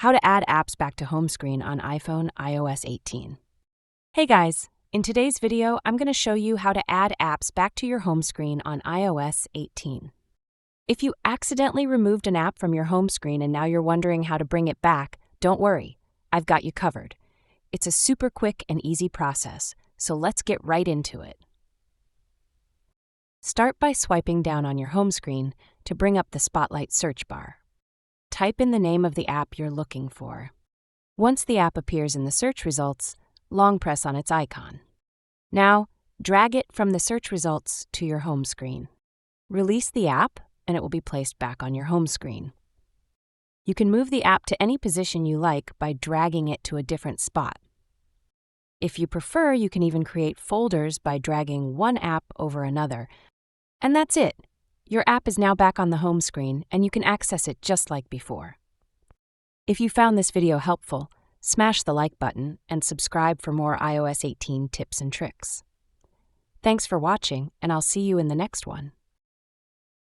How to add apps back to home screen on iPhone iOS 18. Hey guys, in today's video, I'm going to show you how to add apps back to your home screen on iOS 18. If you accidentally removed an app from your home screen and now you're wondering how to bring it back, don't worry, I've got you covered. It's a super quick and easy process, so let's get right into it. Start by swiping down on your home screen to bring up the Spotlight search bar. Type in the name of the app you're looking for. Once the app appears in the search results, long press on its icon. Now, drag it from the search results to your home screen. Release the app, and it will be placed back on your home screen. You can move the app to any position you like by dragging it to a different spot. If you prefer, you can even create folders by dragging one app over another. And that's it. Your app is now back on the home screen, and you can access it just like before. If you found this video helpful, smash the like button and subscribe for more iOS 18 tips and tricks. Thanks for watching, and I'll see you in the next one.